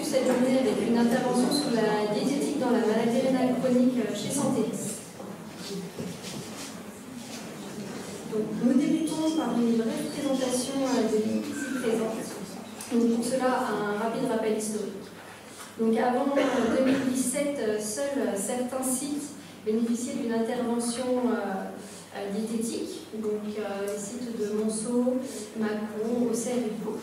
cette journée avec une intervention sur la diététique dans la maladie rénale chronique chez Santélis. Donc, nous débutons par une brève présentation de l'équipe ici présente. Donc, pour cela, un rapide rappel historique. Donc, avant 2017, seuls certains sites bénéficiaient d'une intervention diététique, donc les sites de Monceau, Macron, Auxerre et Bourg.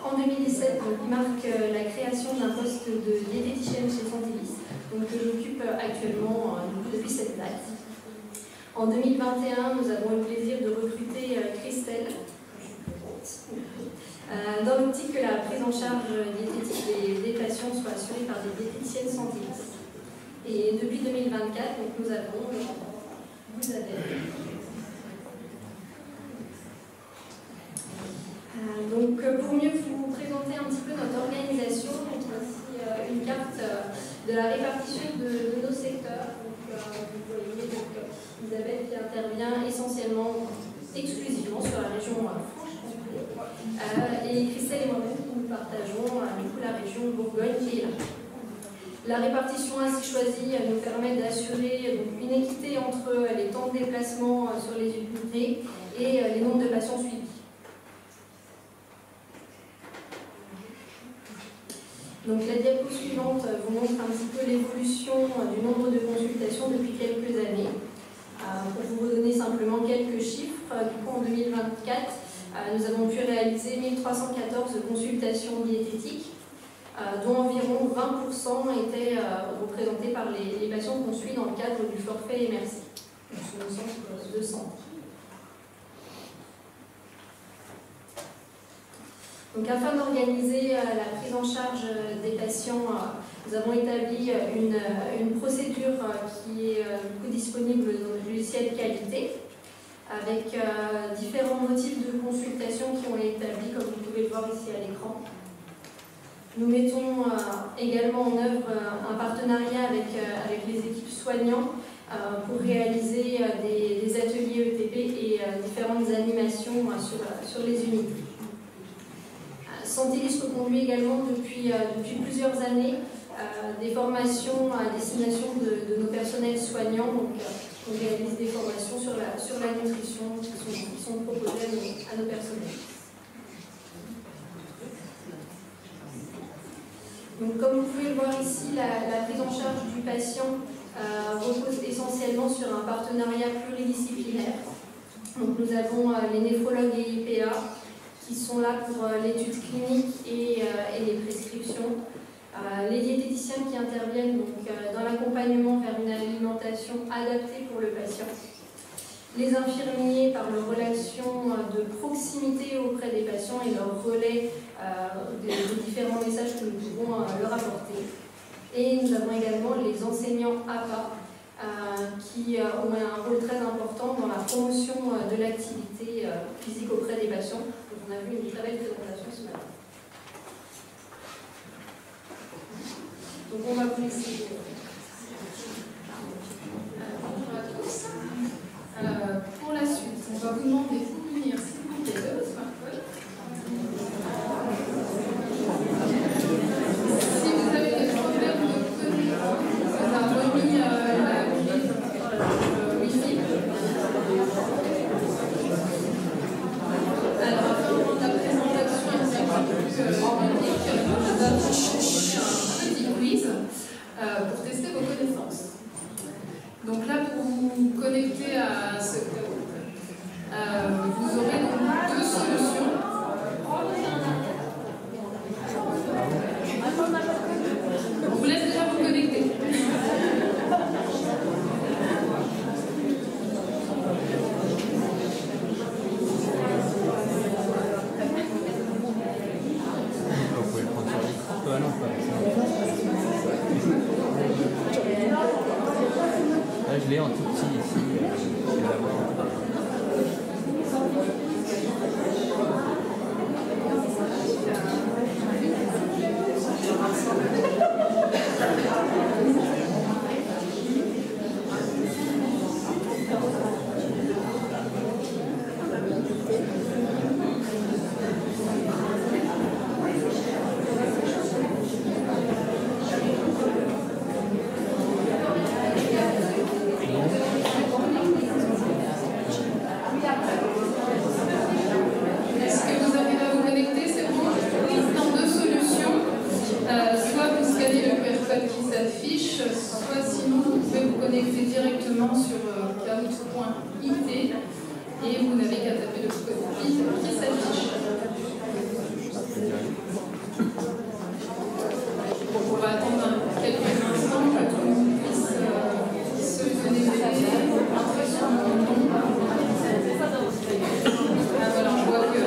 En 2017, donc, il marque la création d'un poste de diététicienne chez Santélis, donc que j'occupe actuellement depuis cette date. En 2021, nous avons le plaisir de recruter Christelle, dans l'optique que la prise en charge diététique des patients soit assurée par des diététiciennes Santélis. Et depuis 2024, donc, nous avons vous avez. Donc, pour mieux vous présenter un petit peu notre organisation, donc voici une carte de la répartition de nos secteurs. Donc, vous voyez donc, Isabelle qui intervient essentiellement, exclusivement sur la région Franche-Comté, et Christelle et moi-même qui nous partageons du coup la région Bourgogne et là. La répartition ainsi choisie nous permet d'assurer une équité entre les temps de déplacement sur les unités et les nombres de patients suivis. Donc la diapo suivante vous montre un petit peu l'évolution du nombre de consultations depuis quelques années. Pour vous redonner simplement quelques chiffres, du coup en 2024, nous avons pu réaliser 1314 consultations diététiques, dont environ 20% étaient représentés par les patients qu'on suit dans le cadre du forfait MRC, sur le centre de santé. Donc, afin d'organiser la prise en charge des patients, nous avons établi une procédure qui est disponible dans le logiciel qualité, avec différents motifs de consultation qui ont été établis, comme vous pouvez le voir ici à l'écran. Nous mettons également en œuvre un partenariat avec les équipes soignants pour réaliser des ateliers ETP et différentes animations sur les unités. Santélis reconduit également depuis plusieurs années des formations à destination de nos personnels soignants. Donc, on réalise des formations sur la nutrition qui sont proposées à nos personnels. Donc, comme vous pouvez le voir ici, la prise en charge du patient repose essentiellement sur un partenariat pluridisciplinaire. Donc, nous avons les néphrologues et IPA qui sont là pour l'étude clinique et les prescriptions. Les diététiciens qui interviennent donc, dans l'accompagnement vers une alimentation adaptée pour le patient. Les infirmiers par leur relation de proximité auprès des patients et leur relais des différents messages que nous pouvons leur apporter. Et nous avons également les enseignants APA qui ont un rôle très important dans la promotion de l'activité physique auprès des patients. Donc, on a vu une très belle présentation ce matin. Donc on va vous laisser. Bonjour à tous. Pour la suite, on va vous demander de venir s'il vous plaît de votre smartphone. Si vous avez des problèmes de connexion, on a remis la clé Wi-Fi. Alors, afin de rendre la présentation un petit peu plus ludique, nous avons un petit quiz pour tester vos connaissances. Donc là, pour vous connecter à ce code, vous aurez donc deux solutions. On vous laisse déjà vous connecter. Vous pouvez le prendre sur l'écran. Là, je l'ai en tout petit ici. Je vais l'avoir. s'affiche, soit sinon vous pouvez vous connecter directement sur kahoot.it et vous n'avez qu'à taper le code qui s'affiche. On va attendre quelques instants que tout le monde puisse se connecter, entrer sur mon nom. Voilà, je vois que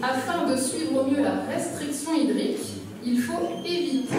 afin de suivre au mieux la restriction hydrique, il faut éviter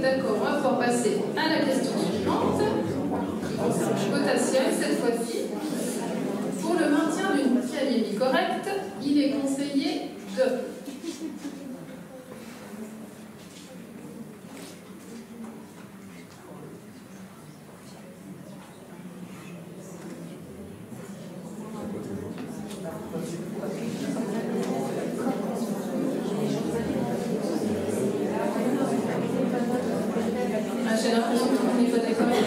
D'accord, on va pouvoir passer à la question suivante. deuxième, cette fois-ci. Pour le maintien d'une calémie correcte, il est conseillé de... J'ai l'impression que tout le monde n'est pas d'accord avec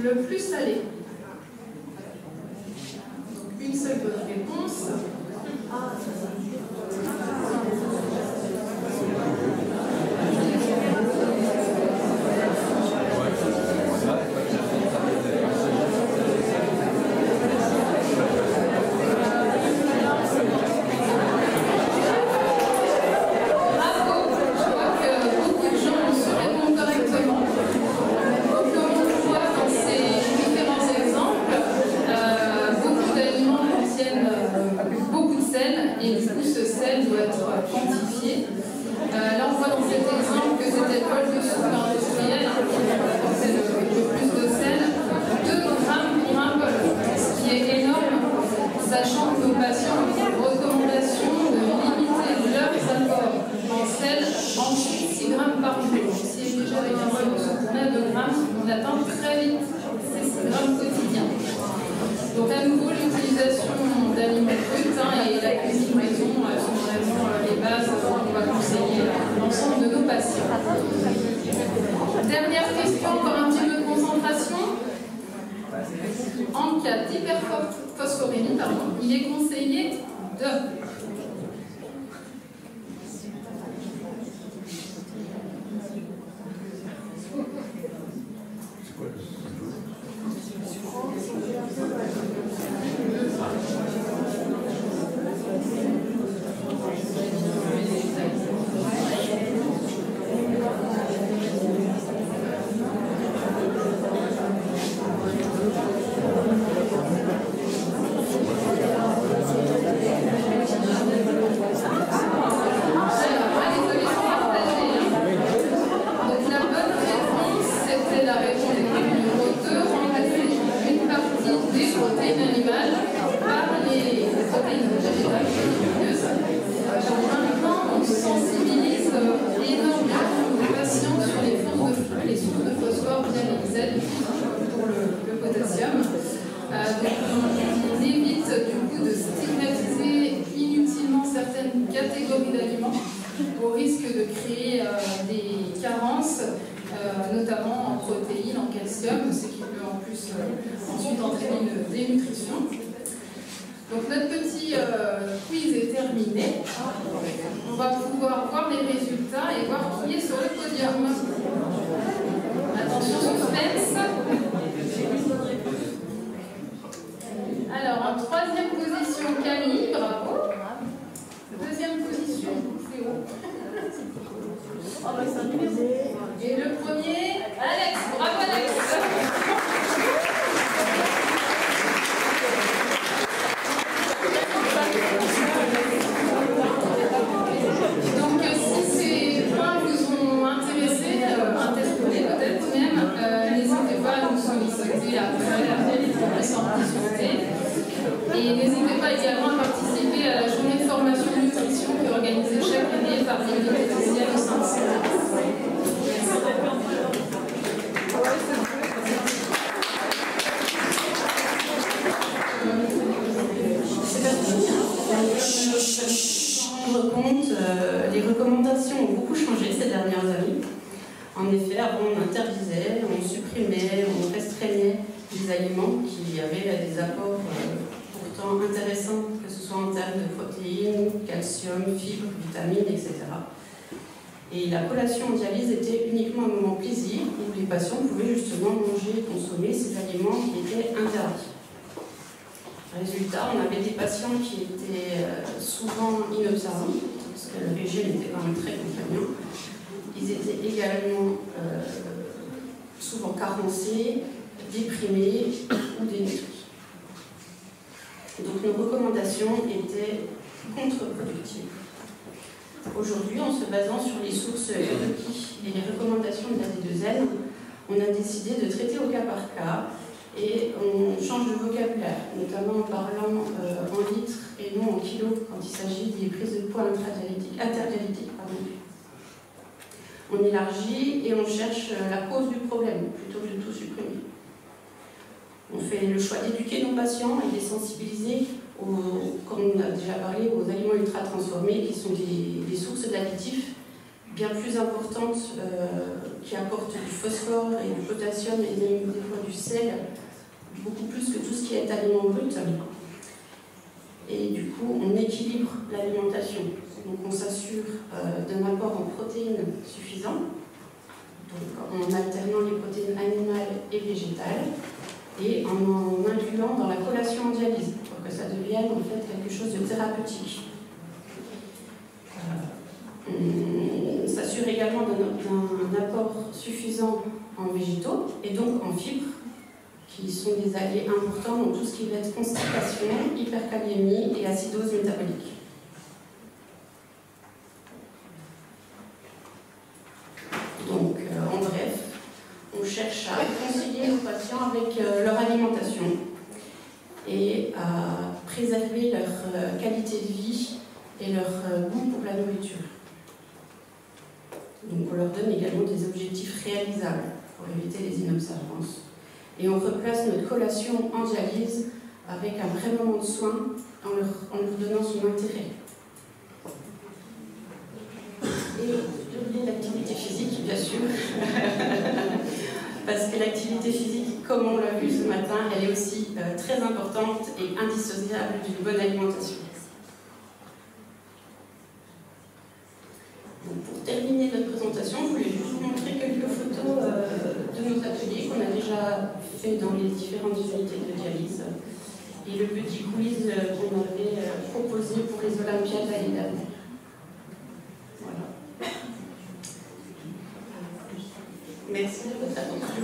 le plus salé. Donc, une seule bonne réponse. Dernière question, encore un petit peu de concentration. En cas d'hyperphosphorémie, il est conseillé de... On évite du coup de stigmatiser inutilement certaines catégories d'aliments au risque de créer des carences, notamment en protéines, en calcium, ce qui peut en plus ensuite entraîner une dénutrition. Donc notre petit quiz est terminé. On va pouvoir voir les résultats et voir qui est sur le podium. Attention, suspense. Alors, en troisième position, Camille, bravo. Deuxième position, Théo. Et le premier, Alex, bravo Alex. Donc, si ces points vous ont intéressé, interpellé peut-être même, n'hésitez pas à nous solliciter après sans difficulté. Et n'hésitez pas également à participer à la journée de formation nutrition qui est organisée chaque année par les diététiciennes au sein de CETA. Les recommandations ont beaucoup changé ces dernières années. En effet, avant, on interdisait, on supprimait, on restreignait des aliments qui avaient des apports pourtant intéressants, que ce soit en termes de protéines, calcium, fibres, vitamines, etc. Et la collation en dialyse était uniquement un moment plaisir où les patients pouvaient justement manger et consommer ces aliments qui étaient interdits. Résultat, on avait des patients qui étaient souvent inobservants, parce que le régime était quand même très contraignant. Ils étaient également souvent carencés, déprimés ou dénutris. Donc nos recommandations étaient contre-productives. Aujourd'hui, en se basant sur les sources cliniques et les recommandations de la D2N, on a décidé de traiter au cas par cas et on change de vocabulaire, notamment en parlant en litres et non en kilos quand il s'agit des prises de poids interdialytiques. On élargit et on cherche la cause du problème plutôt que de tout supprimer. On fait le choix d'éduquer nos patients et de les sensibiliser, comme on a déjà parlé, aux aliments ultra transformés qui sont des sources d'additifs bien plus importantes qui apportent du phosphore et du potassium et des fois du sel, beaucoup plus que tout ce qui est aliment brut. Et du coup, on équilibre l'alimentation. Donc on s'assure d'un apport en protéines suffisant, donc en alternant les protéines animales et végétales, et en incluant dans la collation en dialyse, pour que ça devienne en fait quelque chose de thérapeutique. On s'assure également d'un apport suffisant en végétaux et donc en fibres, qui sont des alliés importants dans tout ce qui va être constipation, hyperkaliémie et acidose métabolique. Donc, en bref, on cherche à réconcilier nos patients avec leur alimentation et à préserver leur qualité de vie et leur goût pour la nourriture. Donc, on leur donne également des objectifs réalisables pour éviter les inobservances. Et on replace notre collation en dialyse avec un vrai moment de soin en leur donnant son intérêt. Et l'activité physique, bien sûr, parce que l'activité physique, comme on l'a vu ce matin, elle est aussi très importante et indissociable d'une bonne alimentation. Donc, pour terminer notre présentation, je voulais juste vous montrer quelques photos de nos ateliers qu'on a déjà fait dans les différentes unités de dialyse et le petit quiz qu'on avait proposé pour les Olympiades l'année dernière. Voilà. Merci de votre attention.